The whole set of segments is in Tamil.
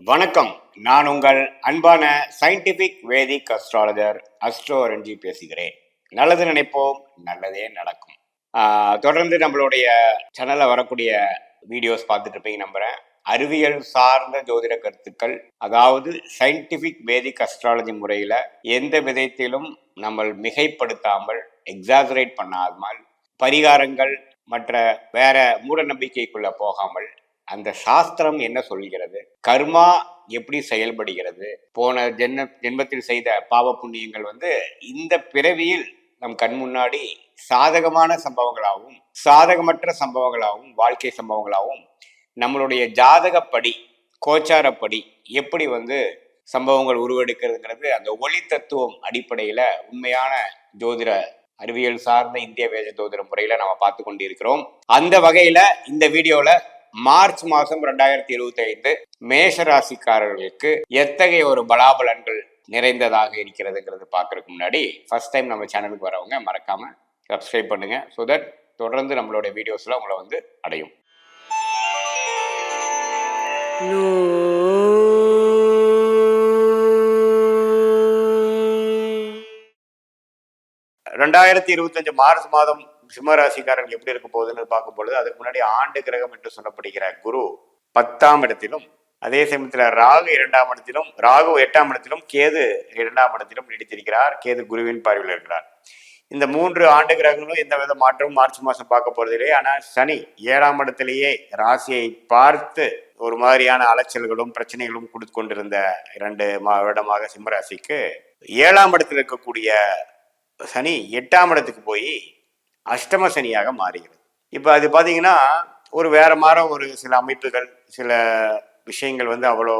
வணக்கம். நான் உங்கள் அன்பான சயின்டிபிக் வேதிக் அஸ்ட்ராலஜர் அஸ்ட்ரோ ரஞ்சி பேசுகிறேன். நல்லது நினைப்போம், நல்லதே நடக்கும். தொடர்ந்து நம்மளுடைய சேனல்ல வரக்கூடிய வீடியோஸ் பார்த்துட்டு இருப்பீங்க நம்புறேன். அறிவியல் சார்ந்த ஜோதிட கருத்துக்கள், அதாவது சயின்டிபிக் வேதிக் அஸ்ட்ராலஜி முறையில எந்த விதத்திலும் நம்ம மிகைப்படுத்தாமல், எக்ஸாகரேட் பண்ணாமல், பரிகாரங்கள் மற்ற வேற மூட நம்பிக்கைக்குள்ள போகாமல், அந்த சாஸ்திரம் என்ன சொல்கிறது, கர்மா எப்படி செயல்படுகிறது, போன ஜென்மத்தில் செய்த பாவ புண்ணியங்கள் இந்த பிறவியில் நம் கண் முன்னாடி சாதகமான சம்பவங்களாகவும் சாதகமற்ற சம்பவங்களாகவும் வாழ்க்கை சம்பவங்களாகவும் நம்மளுடைய ஜாதகப்படி கோச்சாரப்படி எப்படி சம்பவங்கள் உருவெடுக்கிறதுங்கிறது அந்த ஒளி தத்துவம் அடிப்படையில உண்மையான ஜோதிட அறிவியல் சார்ந்த இந்திய வேத ஜோதிட முறையில நம்ம பார்த்து கொண்டிருக்கிறோம். அந்த வகையில இந்த வீடியோல மார்ச் மாதம் 2025 மேஷ ராசிக்காரர்களுக்கு எத்தகைய ஒரு பலாபலன்கள் நிறைந்ததாக இருக்கிறதுங்கிறது பார்க்கறதுக்கு முன்னாடி ஃபர்ஸ்ட் டைம் நம்ம சேனலுக்கு வரவங்க மறக்காம சப்ஸ்கிரைப் பண்ணுங்க. ஸோ தட் தொடர்ந்து நம்மளுடைய வீடியோஸ்ல உங்களை அடையும். 2025 மார்ச் மாதம் சிம்மராசிக்காரர்கள் எப்படி இருக்க போகுதுன்னு பார்க்கும் பொழுது, அதுக்கு முன்னாடி ஆண்டு கிரகம் என்று சொல்லப்படுகிற குரு 10ஆம் இடத்திலும், அதே சமயத்தில் ராகு 2ஆம் இடத்திலும், ராகு 8ஆம் இடத்திலும், கேது 2ஆம் இடத்திலும் நீடித்திருக்கிறார். கேது குருவின் பார்வையில் இருக்கிறார். இந்த 3 ஆண்டு கிரகங்களும் எந்த வித மாற்றமும் மார்ச் மாதம் பார்க்க போறதில்லை. ஆனால் சனி 7ஆம் இடத்திலேயே ராசியை பார்த்து ஒரு மாதிரியான அலைச்சல்களும் பிரச்சனைகளும் கொடுத்து கொண்டிருந்த 2 வருடமாக சிம்மராசிக்கு 7ஆம் இடத்தில் இருக்கக்கூடிய சனி 8ஆம் இடத்துக்கு போய் அஷ்டம சனியாக மாறுகிறது. இப்போ அது பார்த்தீங்கன்னா ஒரு வேற மாதிரி ஒரு சில அமைப்புகள், சில விஷயங்கள் அவ்வளோ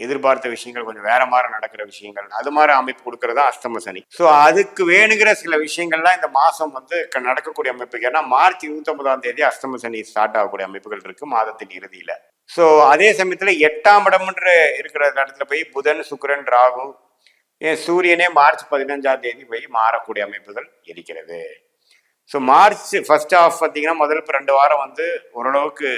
எதிர்பார்த்த விஷயங்கள் கொஞ்சம் வேற மாதிரி நடக்கிற விஷயங்கள், அது மாதிரி அமைப்பு கொடுக்கறதா அஷ்டம சனி. ஸோ அதுக்கு வேணுங்கிற சில விஷயங்கள்லாம் இந்த மாதம் நடக்கக்கூடிய அமைப்புகள். ஏன்னா மார்ச் 29ஆம் தேதி அஷ்டம சனி ஸ்டார்ட் ஆகக்கூடிய அமைப்புகள் இருக்கு மாதத்தின் இறுதியில. ஸோ அதே சமயத்தில் 8ஆம் இடம்ன்ற இருக்கிற இடத்துல போய் புதன், சுக்கிரன், ராகு, சூரியனே மார்ச் 15ஆம் தேதி போய் மாறக்கூடிய அமைப்புகள் இருக்கிறது. ஸோ மார்ச் ஃபர்ஸ்ட் ஹாஃப் பார்த்தீங்கன்னா முதல் 2 வாரம் ஓரளவுக்கு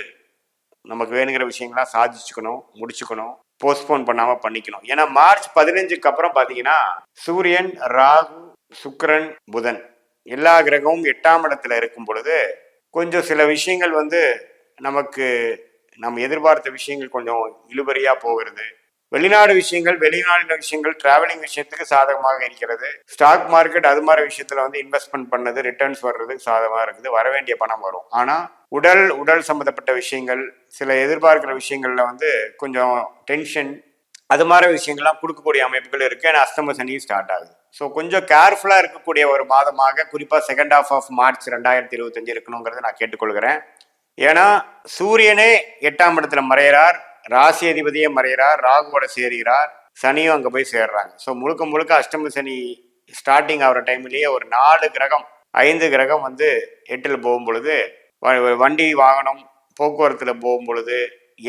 நமக்கு வேணுங்கிற விஷயங்கள்லாம் சாதிச்சுக்கணும், முடிச்சுக்கணும், போஸ்ட்போன் பண்ணாமல் பண்ணிக்கணும். ஏன்னா மார்ச் 15க்கு அப்புறம் பார்த்தீங்கன்னா சூரியன், ராகு, சுக்கிரன், புதன் எல்லா கிரகமும் 8ஆம் இடத்துல இருக்கும் பொழுது கொஞ்சம் சில விஷயங்கள் நமக்கு நம்ம எதிர்பார்த்த விஷயங்கள் கொஞ்சம் இழுபறியா போகிறது. வெளிநாடு விஷயங்கள், வெளிநாடு விஷயங்கள், டிராவலிங் விஷயத்துக்கு சாதகமாக இருக்கிறது. ஸ்டாக் மார்க்கெட் அது மாதிரி விஷயத்துல இன்வெஸ்ட்மெண்ட் பண்ணது, ரிட்டர்ன்ஸ் வர்றது சாதகமாக இருக்குது. வர வேண்டிய பணம் வரும். ஆனா உடல் சம்மந்தப்பட்ட விஷயங்கள், சில எதிர்பார்க்கிற விஷயங்கள்ல கொஞ்சம் டென்ஷன், அது மாதிரி விஷயங்கள்லாம் கொடுக்கக்கூடிய அமைப்புகள் இருக்கு. ஏன்னா அஷ்டம சனி ஸ்டார்ட் ஆகுது. ஸோ கொஞ்சம் கேர்ஃபுல்லா இருக்கக்கூடிய ஒரு மாதமாக குறிப்பா செகண்ட் ஹாஃப் ஆஃப் மார்ச் 2025 இருக்கணுங்கிறத நான் கேட்டுக்கொள்கிறேன். ஏன்னா சூரியனே 8ஆம் இடத்துல மறைகிறார், ராசி அதிபதியே மறைகிறார், ராகுவோட சேர்கிறார், சனியும் அங்கே போய் சேர்றாங்க. ஸோ முழுக்க அஷ்டம சனி ஸ்டார்டிங் ஆகிற டைம்லேயே ஒரு 4 கிரகம் 5 கிரகம் 8ல் போகும் பொழுது, வண்டி வாகனம் போக்குவரத்தில் போகும் பொழுது,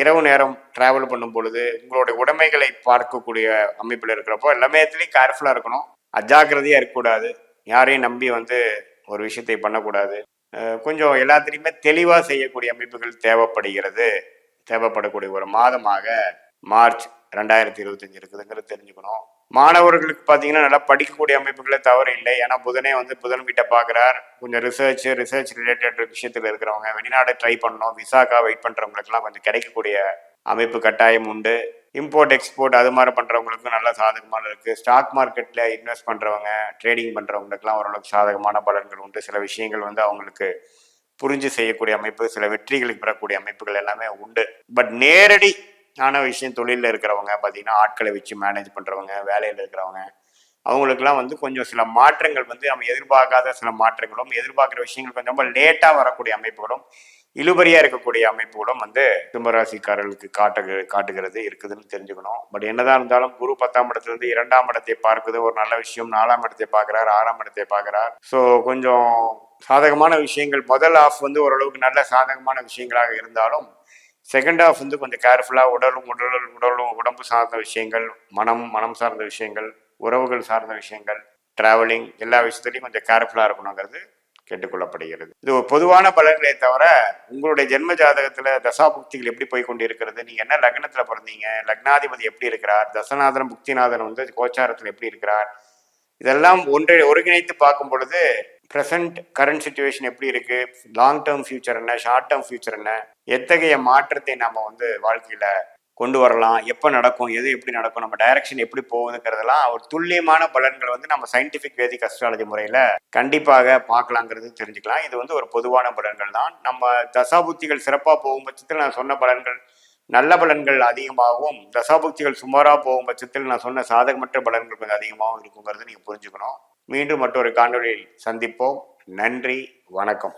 இரவு நேரம் டிராவல் பண்ணும் பொழுது, உங்களுடைய உடைமைகளை பார்க்கக்கூடிய அமைப்பில் இருக்கிறப்போ எல்லாமே கேர்ஃபுல்லாக இருக்கணும், அஜாக்கிரதையாக இருக்கக்கூடாது, யாரையும் நம்பி ஒரு விஷயத்தை பண்ணக்கூடாது. கொஞ்சம் எல்லாத்துலேயுமே தெளிவாக செய்யக்கூடிய அமைப்புகள் தேவைப்படக்கூடிய ஒரு மாதமாக மார்ச் 2025 இருக்குதுங்கிறது தெரிஞ்சுக்கணும். மாணவர்களுக்கு பார்த்தீங்கன்னா நல்லா படிக்கக்கூடிய அமைப்புகளே தவறு இல்லை. ஏன்னா புதனே புதன் வீட்டை பார்க்குறார். கொஞ்சம் ரிசர்ச் ரிலேட்டட் விஷயத்தில் இருக்கிறவங்க, வெளிநாடு ட்ரை பண்ணணும், விசாக்காக வெயிட் பண்ணுறவங்களுக்குலாம் கொஞ்சம் கிடைக்கக்கூடிய அமைப்பு கட்டாயம் உண்டு. இம்போர்ட் எக்ஸ்போர்ட் அது மாதிரி பண்ணுறவங்களுக்கும் நல்ல சாதகமான இருக்குது. ஸ்டாக் மார்க்கெட்டில் இன்வெஸ்ட் பண்ணுறவங்க, ட்ரேடிங் பண்ணுறவங்களுக்குலாம் ஓரளவுக்கு சாதகமான பலன்கள் உண்டு. சில விஷயங்கள் அவங்களுக்கு புரிஞ்சு செய்யக்கூடிய அமைப்பு, சில வெற்றிகளுக்கு பெறக்கூடிய அமைப்புகள் எல்லாமே உண்டு. பட் நேரடி ஆன விஷயம் தொழிலில் இருக்கிறவங்க பார்த்தீங்கன்னா ஆட்களை வச்சு மேனேஜ் பண்ணுறவங்க, வேலையில் இருக்கிறவங்க, அவங்களுக்குலாம் கொஞ்சம் சில மாற்றங்கள் நம்ம எதிர்பார்க்காத சில மாற்றங்களும், எதிர்பார்க்குற விஷயங்கள் கொஞ்சம் ரொம்ப லேட்டாக வரக்கூடிய அமைப்புகளும், இழுபறியா இருக்கக்கூடிய அமைப்புகளும் சிம்மராசிக்காரர்களுக்கு காட்டுகிறது இருக்குதுன்னு தெரிஞ்சுக்கணும். பட் என்னதான் இருந்தாலும் குரு 10ஆம் இடத்துல 2ஆம் இடத்தை பார்க்குது, ஒரு நல்ல விஷயம். 4ஆம் இடத்தை பார்க்கிறார், 6ஆம் இடத்தை பார்க்கிறார். ஸோ கொஞ்சம் சாதகமான விஷயங்கள். முதல் ஹாஃப் ஓரளவுக்கு நல்ல சாதகமான விஷயங்களாக இருந்தாலும் செகண்ட் ஹாஃப் கொஞ்சம் கேர்ஃபுல்லாக உடம்பு சார்ந்த விஷயங்கள், மனம் சார்ந்த விஷயங்கள், உறவுகள் சார்ந்த விஷயங்கள், டிராவலிங் எல்லா விஷயத்துலையும் கொஞ்சம் கேர்ஃபுல்லாக இருக்கணுங்கிறது கேட்டுக்கொள்ளப்படுகிறது. இது ஒரு பொதுவான பலன்களே தவிர உங்களுடைய ஜென்ம ஜாதகத்துல தசாபுக்திகள் எப்படி போய் கொண்டு இருக்கிறது, நீங்க என்ன லக்னத்துல பிறந்தீங்க, லக்னாதிபதி எப்படி இருக்கிறார், தசநாதன் புக்திநாதன் வந்து கோச்சாரத்தில் எப்படி இருக்கிறார், இதெல்லாம் ஒருங்கிணைத்து பார்க்கும் பொழுது ப்ரெசன்ட் கரண்ட் சுச்சுவேஷன் எப்படி இருக்கு, லாங் டேர்ம் ஃபியூச்சர் என்ன, ஷார்ட் டேர்ம் ஃபியூச்சர் என்ன, எத்தகைய மாற்றத்தை நாம வந்து வாழ்க்கையில கொண்டு வரலாம், எப்போ நடக்கும், எது எப்படி நடக்கும், நம்ம டைரக்ஷன் எப்படி போகுதுங்கிறதெல்லாம் ஒரு துல்லியமான பலன்கள் வந்து நம்ம சயின்டிஃபிக் வேதிக் அஸ்ட்ராலஜி முறையில் கண்டிப்பாக பார்க்கலாங்கிறது தெரிஞ்சுக்கலாம். இது வந்து ஒரு பொதுவான பலன்கள் தான். நம்ம தசாபுக்திகள் சிறப்பாக போகும் பட்சத்தில் நான் சொன்ன பலன்கள் நல்ல பலன்கள் அதிகமாகவும், தசாபுக்திகள் சுமாராக போகும் பட்சத்தில் நான் சொன்ன சாதகமற்ற பலன்கள் கொஞ்சம் அதிகமாகவும் இருக்குங்கிறது நீங்கள் புரிஞ்சுக்கணும். மீண்டும் மற்றொரு காணொலியில் சந்திப்போம். நன்றி, வணக்கம்.